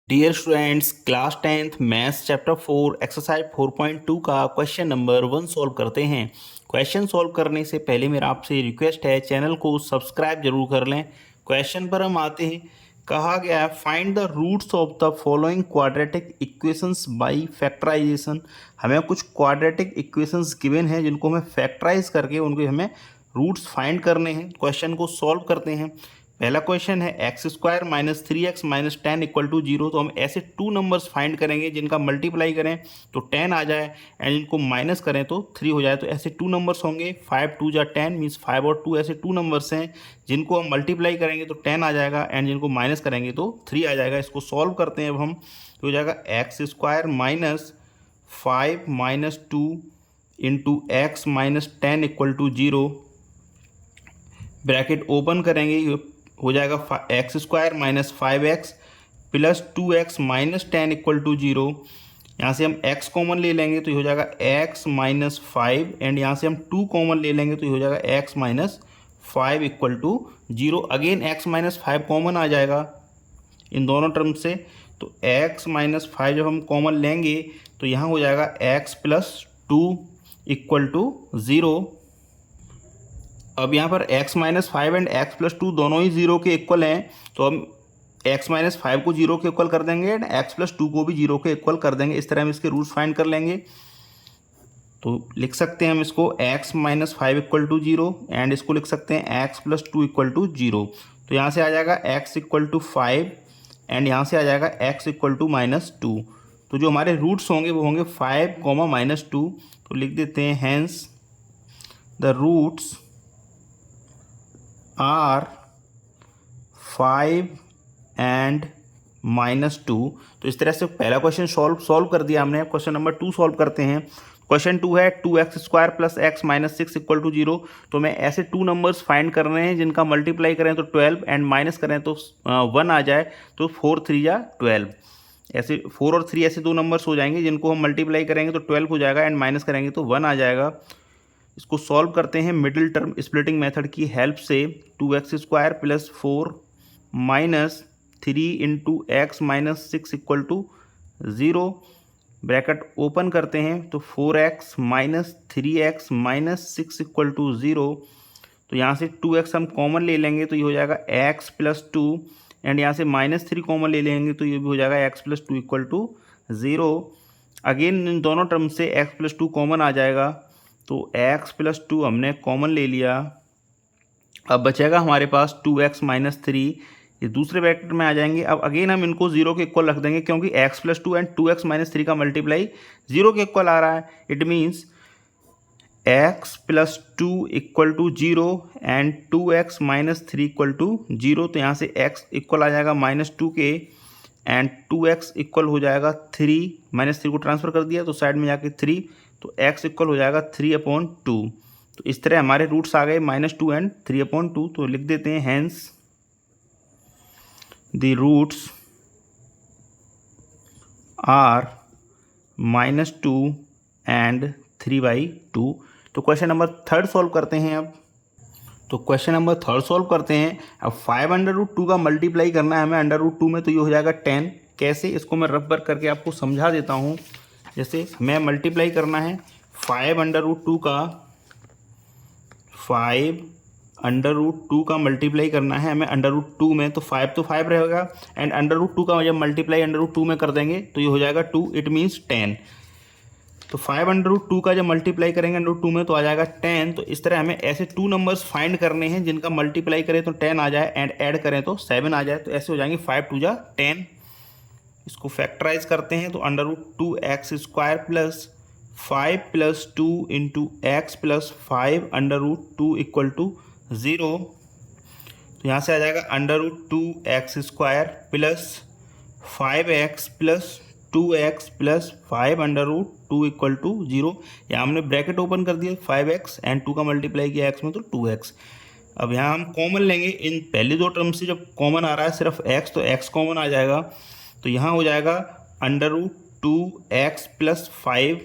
Dear students, class 10th maths chapter 4 exercise 4.2 का question number 1 solve करते हैं। Question solve करने से पहले मेरा आपसे रिक्वेस्ट है, चैनल को सब्सक्राइब जरूर कर लें। क्वेश्चन पर हम आते हैं। कहा गया है find the roots of the following quadratic equations by factorisation. हमें कुछ क्वाड्रेटिक इक्वेशंस गिवन हैं जिनको हमें फैक्टराइज करके उनके हमें रूट्स फाइंड करने हैं। क्वेश्चन को सॉल्व करते हैं। पहला क्वेश्चन है X square minus 3x minus 10 equal to 0। तो हम ऐसे टू नंबर्स फाइंड करेंगे जिनका मल्टीप्लाई करें तो 10 आ जाए एंड इनको माइनस करें तो 3 हो जाए। तो ऐसे टू नंबर्स होंगे 5 2 जा 10 मीन्स 5 और 2 ऐसे टू नंबर्स हैं जिनको हम मल्टीप्लाई करेंगे तो 10 आ जाएगा एंड जिनको माइनस करेंगे तो 3 आ जाएगा। इसको सॉल्व करते हैं अब हम। तो हो जाएगा X square minus 5 minus 2 into X minus 10 equal to 0। Bracket open करेंगे, हो जाएगा X square minus 5x plus 2x minus 10 equal to 0। यहाँ से हम x कॉमन ले लेंगे तो ये हो जाएगा x माइनस 5 एंड यहाँ से हम 2 कॉमन ले लेंगे तो ये हो जाएगा x minus 5 equal to 0। Again x minus 5 common आ जाएगा इन दोनों टर्म से। तो x माइनस 5 जब हम कॉमन लेंगे तो यहाँ हो जाएगा x प्लस 2 इक्वल टू 0। अब यहाँ पर x minus 5 and x plus 2 दोनों ही 0 के इक्वल हैं तो हम x माइनस 5 को 0 के इक्वल कर देंगे एंड x प्लस 2 को भी 0 के इक्वल कर देंगे। इस तरह हम इसके रूट्स फाइंड कर लेंगे। तो लिख सकते हैं हम इसको x minus 5 equal to 0 and इसको लिख सकते हैं x प्लस 2 इक्वल टू 0। तो यहाँ से आ जाएगा x इक्वल टू 5 एंड यहाँ से आ जाएगा x इक्वल टू माइनस 2। तो जो हमारे रूट्स होंगे वो होंगे 5 कॉमा माइनस 2। तो लिख देते हैं hence the roots are 5 and minus 2। तो इस तरह से पहला क्वेश्चन सॉल्व कर दिया हमने। क्वेश्चन नंबर 2 सॉल्व करते हैं। क्वेश्चन 2 है 2x square plus x minus 6 equal to 0। तो मैं ऐसे टू नंबर्स फाइंड कर रहे हैं जिनका मल्टीप्लाई करें तो 12 एंड माइनस करें तो 1 आ जाए। तो 4 3 जा 12, ऐसे 4 और 3 ऐसे दो नंबर्स हो जाएंगे जिनको हम मल्टीप्लाई करेंगे तो 12 हो जाएगा एंड माइनस करेंगे तो 1 आ जाएगा। इसको सॉल्व करते हैं मिडिल टर्म स्प्लिटिंग मेथड की हेल्प से। 2x square plus 4 minus 3 into X minus 6 equal to 0। Bracket open करते हैं तो 4x minus 3x minus 6 equal to 0। तो यहाँ से 2x हम कॉमन ले लेंगे तो ये हो जाएगा x प्लस 2 एंड यहाँ से माइनस 3 कॉमन ले लेंगे तो ये भी हो जाएगा x plus 2 equal to 0। Again इन दोनों टर्म से x प्लस 2 कॉमन आ जाएगा तो x प्लस 2 हमने कॉमन ले लिया। अब बचेगा हमारे पास 2x माइनस 3, ये दूसरे ब्रैकेट में आ जाएंगे। अब अगेन हम इनको 0 के इक्वल रख देंगे क्योंकि x plus 2 and 2x minus 3 का मल्टीप्लाई 0 के इक्वल आ रहा है। It means x plus 2 equal to 0 and 2x minus 3 equal to 0। तो यहाँ से x इक्वल आ जाएगा माइनस 2 के एंड 2x इक्वल हो जाएगा 3। माइनस 3 को ट्रांसफर कर दिया तो साइड में जाके 3, तो x इक्वल हो जाएगा 3/2। तो इस तरह हमारे रूट्स आ गए -2 एंड 3/2। तो लिख देते हैं hence the roots are -2 and 3/2। तो क्वेश्चन नंबर 3 सॉल्व करते हैं अब। तो क्वेश्चन नंबर 3 सॉल्व करते हैं। अब 5√2 का मल्टीप्लाई करना है हमें √2 में, तो ये हो जाएगा 10। कैसे, इसको मैं रफ वर्क करके आपको समझा देता हूँ। जैसे मैं मल्टीप्लाई करना है 5√2 का 5√2 का मल्टीप्लाई करना है हमें √2 में, तो 5 तो 5 रहेगा एंड √2 का जब मल्टीप्लाई √2 में कर देंगे तो ये हो जाएगा 2, इट मीन्स 10। तो 5√2 का जब मल्टीप्लाई करेंगे √2 में तो आ जाएगा 10। तो इस तरह हमें ऐसे टू नंबर्स फाइंड करने हैं जिनका मल्टीप्लाई करें तो 10 आ जाए एंड ऐड करें तो 7 आ जाए। तो ऐसे हो जाएंगे 5 2 जा 10। इसको फैक्टराइज करते हैं तो √2x square plus 5 plus 2 into x plus 5 √2 equal to 0। तो यहाँ से आ जाएगा √2x square plus 5x plus 2x plus 5 √2 equal to 0। यहाँ हमने ब्रैकेट ओपन कर दिया 5x एंड 2 का मल्टीप्लाई किया x में तो 2x। अब यहाँ हम कॉमन लेंगे इन पहली दो टर्म से। जब कॉमन आ रहा है सिर्फ x तो x कॉमन आ जाएगा। तो यहाँ हो जाएगा √2x plus 5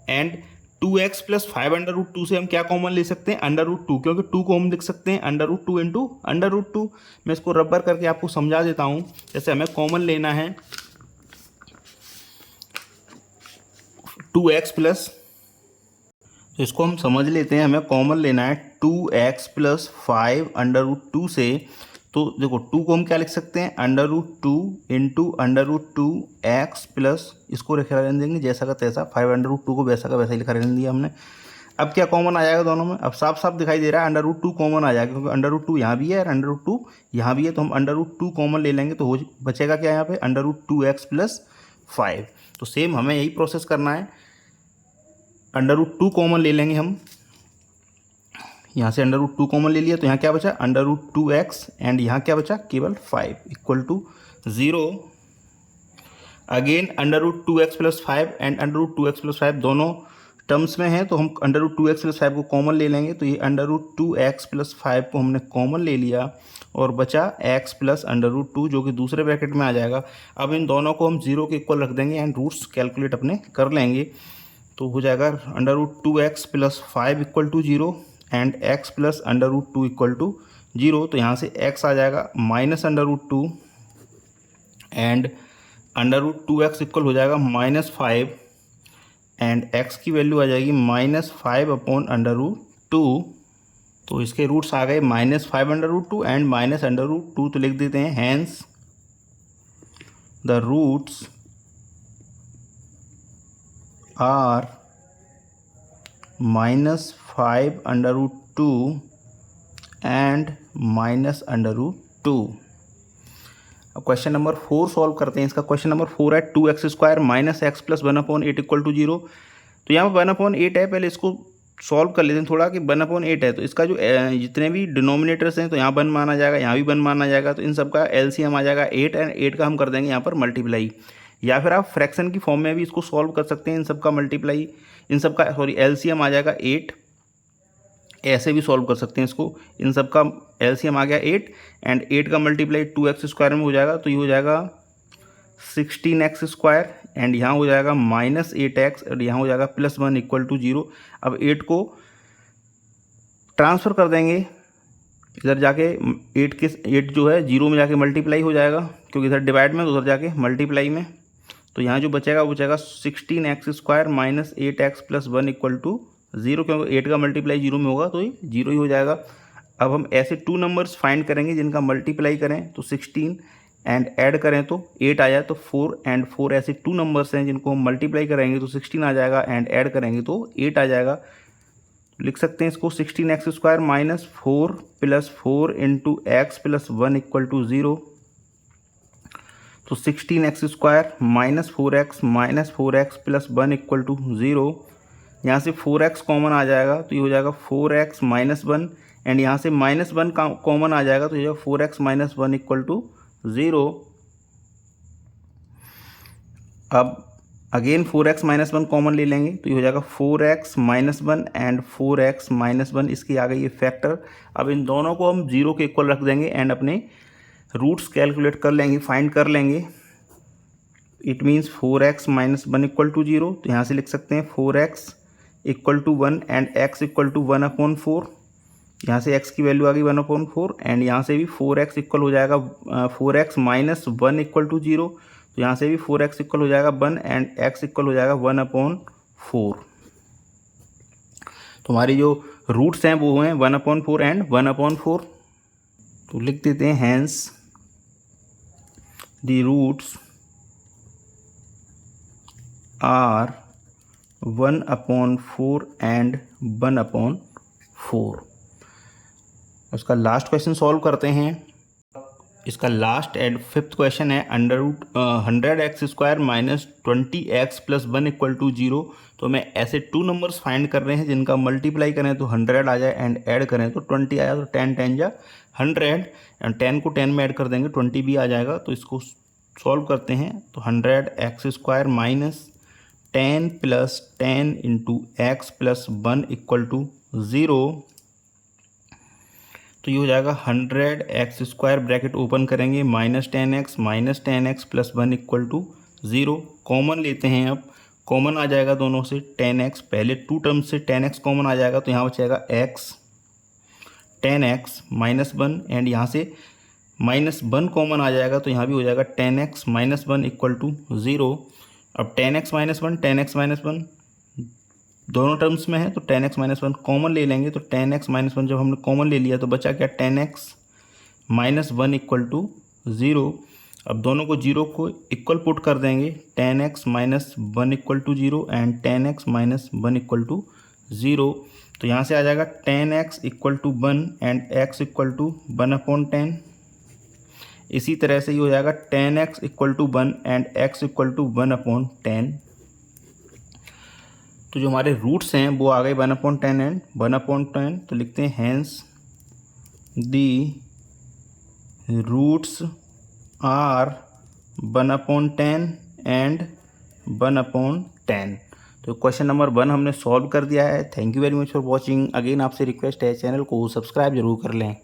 and 2x plus 5 √2 से हम क्या कॉमन ले सकते हैं √2, क्योंकि 2 को हम लिख सकते हैं √2 इंटू √2। मैं इसको रबर करके आपको समझा देता हूँ। जैसे हमें कॉमन लेना है 2x प्लस, तो इसको हम समझ लेते हैं, हमें कॉमन लेना है 2x प्लस 5√2 से। तो देखो 2 को हम क्या लिख सकते हैं, √2 इंटू √2 x प्लस, इसको लिखा रहने देंगे जैसा का तैसा, 5√2 को वैसा का वैसा ही लिखा रहने दिया हमने। अब क्या कॉमन आ जाएगा दोनों में, अब साफ साफ दिखाई दे रहा है √2 कॉमन आ जाएगा, क्योंकि √2 यहाँ भी है और √2 यहाँ भी है, तो हम √2 कॉमन ले लेंगे तो हो बचेगा क्या यहाँ पे, √2x प्लस 5। तो सेम हमें यही प्रोसेस करना है, √2 कॉमन ले लेंगे हम, यहाँ से √2 कॉमन ले लिया तो यहाँ क्या बचा, √2x, एंड यहाँ क्या बचा, केवल 5 equal to 0। Again √2x plus 5 and √2x plus 5 दोनों टर्म्स में है, तो हम √2x प्लस 5 को कॉमन ले लेंगे, तो ये √2x प्लस 5 को हमने कॉमन ले लिया और बचा x प्लस √2 जो कि दूसरे ब्रैकेट में आ जाएगा। अब इन दोनों को हम 0 के इक्वल रख देंगे एंड रूट्स कैलकुलेट अपने कर लेंगे, तो हो जाएगा √2x plus 5 equal to 0 and x plus √2 equal to 0। तो यहाँ से x आ जाएगा माइनस √2 एंड √2x इक्वल हो जाएगा -5 एंड x की वैल्यू आ जाएगी -5/√2। तो इसके रूट्स आ गए -5/√2 एंड -√2, तो लिख देते हैं hence the roots are -5/√2 and -√2। अब क्वेश्चन नंबर 4 सॉल्व करते हैं। इसका क्वेश्चन नंबर 4 है 2x² minus x plus 1/8 equal to 0। तो यहाँ पर 1/8 है, पहले इसको सॉल्व कर लेते हैं थोड़ा कि 1/8 है, तो इसका जो जितने भी डिनोमिनेटर्स हैं तो यहाँ 1 माना जाएगा, यहाँ भी 1 माना जाएगा, तो इन सब का एलसीएम आ जाएगा 8 एंड 8 का हम कर देंगे यहाँ पर मल्टीप्लाई, या फिर आप फ्रैक्शन की फॉर्म में भी इसको सॉल्व कर सकते हैं। इन सब का मल्टीप्लाई, इन सब का सॉरी एलसीएम आ जाएगा 8, ऐसे भी सॉल्व कर सकते हैं इसको। इन सब का एलसीएम आ गया 8 एंड 8 का मल्टीप्लाई 2x² में हो जाएगा, तो ये हो जाएगा 16x² एंड यहाँ हो जाएगा -8x और यहाँ हो जाएगा +1 इक्वल टू 0। अब 8 को ट्रांसफ़र कर देंगे इधर जाके, 8 जो है 0 में जाके मल्टीप्लाई हो जाएगा, क्योंकि इधर डिवाइड में तो उधर जाके मल्टीप्लाई में, तो यहाँ जो बचेगा वो बचेगा 16x² minus 8x plus 1 equal to 0, क्योंकि 8 का मल्टीप्लाई 0 में होगा तो ये 0 ही हो जाएगा। अब हम ऐसे 2 नंबर्स फाइंड करेंगे जिनका मल्टीप्लाई करें तो 16 एंड ऐड करें तो 8 आ जाए, तो 4 एंड 4 ऐसे 2 नंबर्स हैं जिनको हम मल्टीप्लाई करेंगे तो 16 आ जाएगा एंड ऐड करेंगे तो 8 आ जाएगा। लिख सकते हैं इसको 16x² minus 4 plus 4 into x plus 1 equal to 0। तो 16x² minus 4x minus 4x plus 1 equal to 0। यहाँ से 4x कॉमन आ जाएगा तो ये हो जाएगा 4x माइनस 1 एंड यहाँ से -1 कॉमन आ जाएगा तो ये हो जाएगा 4x माइनस 1 इक्वल टू 0। अब अगेन 4x माइनस 1 कॉमन ले लेंगे तो ये हो जाएगा 4x minus 1 and 4x minus 1, इसकी आ गई ये फैक्टर। अब इन दोनों को हम 0 के इक्वल रख देंगे एंड अपने रूट्स कैलकुलेट कर लेंगे, फाइंड कर लेंगे। It means 4x minus 1 equal to 0, तो यहाँ से लिख सकते हैं 4x equal to 1 and x equal to 1/4। यहाँ से x की वैल्यू आ गई 1/4 एंड यहाँ से भी 4x इक्वल हो जाएगा 4x माइनस 1 इक्वल टू 0, तो यहाँ से भी 4x इक्वल हो जाएगा 1 एंड x इक्वल हो जाएगा 1/4। तो हमारी जो रूट्स हैं वो हैं 1/4 एंड 1/4। तो लिख देते हैं hence the roots are 1/4 and 1/4। उसका लास्ट क्वेश्चन सॉल्व करते हैं। इसका लास्ट एंड 5th क्वेश्चन है √100x² minus 20x plus 1 equal to 0। तो मैं ऐसे 2 नंबर्स फाइंड कर रहे हैं जिनका मल्टीप्लाई करें तो 100 आ जाए एंड ऐड करें तो 20 आया, तो 10 10 जा 100 एंड 10 को 10 में ऐड कर देंगे 20 भी आ जाएगा। तो इसको सॉल्व करते हैं तो 100x² minus 10 plus 10 into x plus 1 equal to 0। तो ये हो जाएगा 100x² ब्रैकेट ओपन करेंगे minus 10x plus 1 equal to 0। Common लेते हैं, अब कॉमन आ जाएगा दोनों से 10x, पहले 2 टर्म्स से 10x कॉमन आ जाएगा तो यहाँ बचेगा x 10x माइनस 1 एंड यहाँ से -1 कॉमन आ जाएगा तो यहाँ भी हो जाएगा 10x माइनस 1 इक्वल टू 0। अब 10x माइनस 1 10x माइनस 1 दोनों टर्म्स में है तो ten x minus one common ले लेंगे, तो टेन एक्स माइनस वन जब हमने कॉमन ले लिया तो बचा क्या, ten x minus one equal to zero. अब दोनों को जीरो को इक्वल पुट कर देंगे, ten x minus one equal to zero and ten x minus one equal to zero. तो यहाँ से आ जाएगा ten x equal to one and x equal to one upon ten. इसी तरह से ये हो जाएगा ten x equal to one and x equal to one upon ten. तो जो हमारे रूट्स हैं वो आ गए one upon ten and one upon ten. तो लिखते हैं hence the roots are one upon ten and one upon ten. तो क्वेश्चन नंबर 1 हमने सॉल्व कर दिया है। Thank you very much for watching. Again आपसे रिक्वेस्ट है चैनल को सब्सक्राइब जरूर कर लें।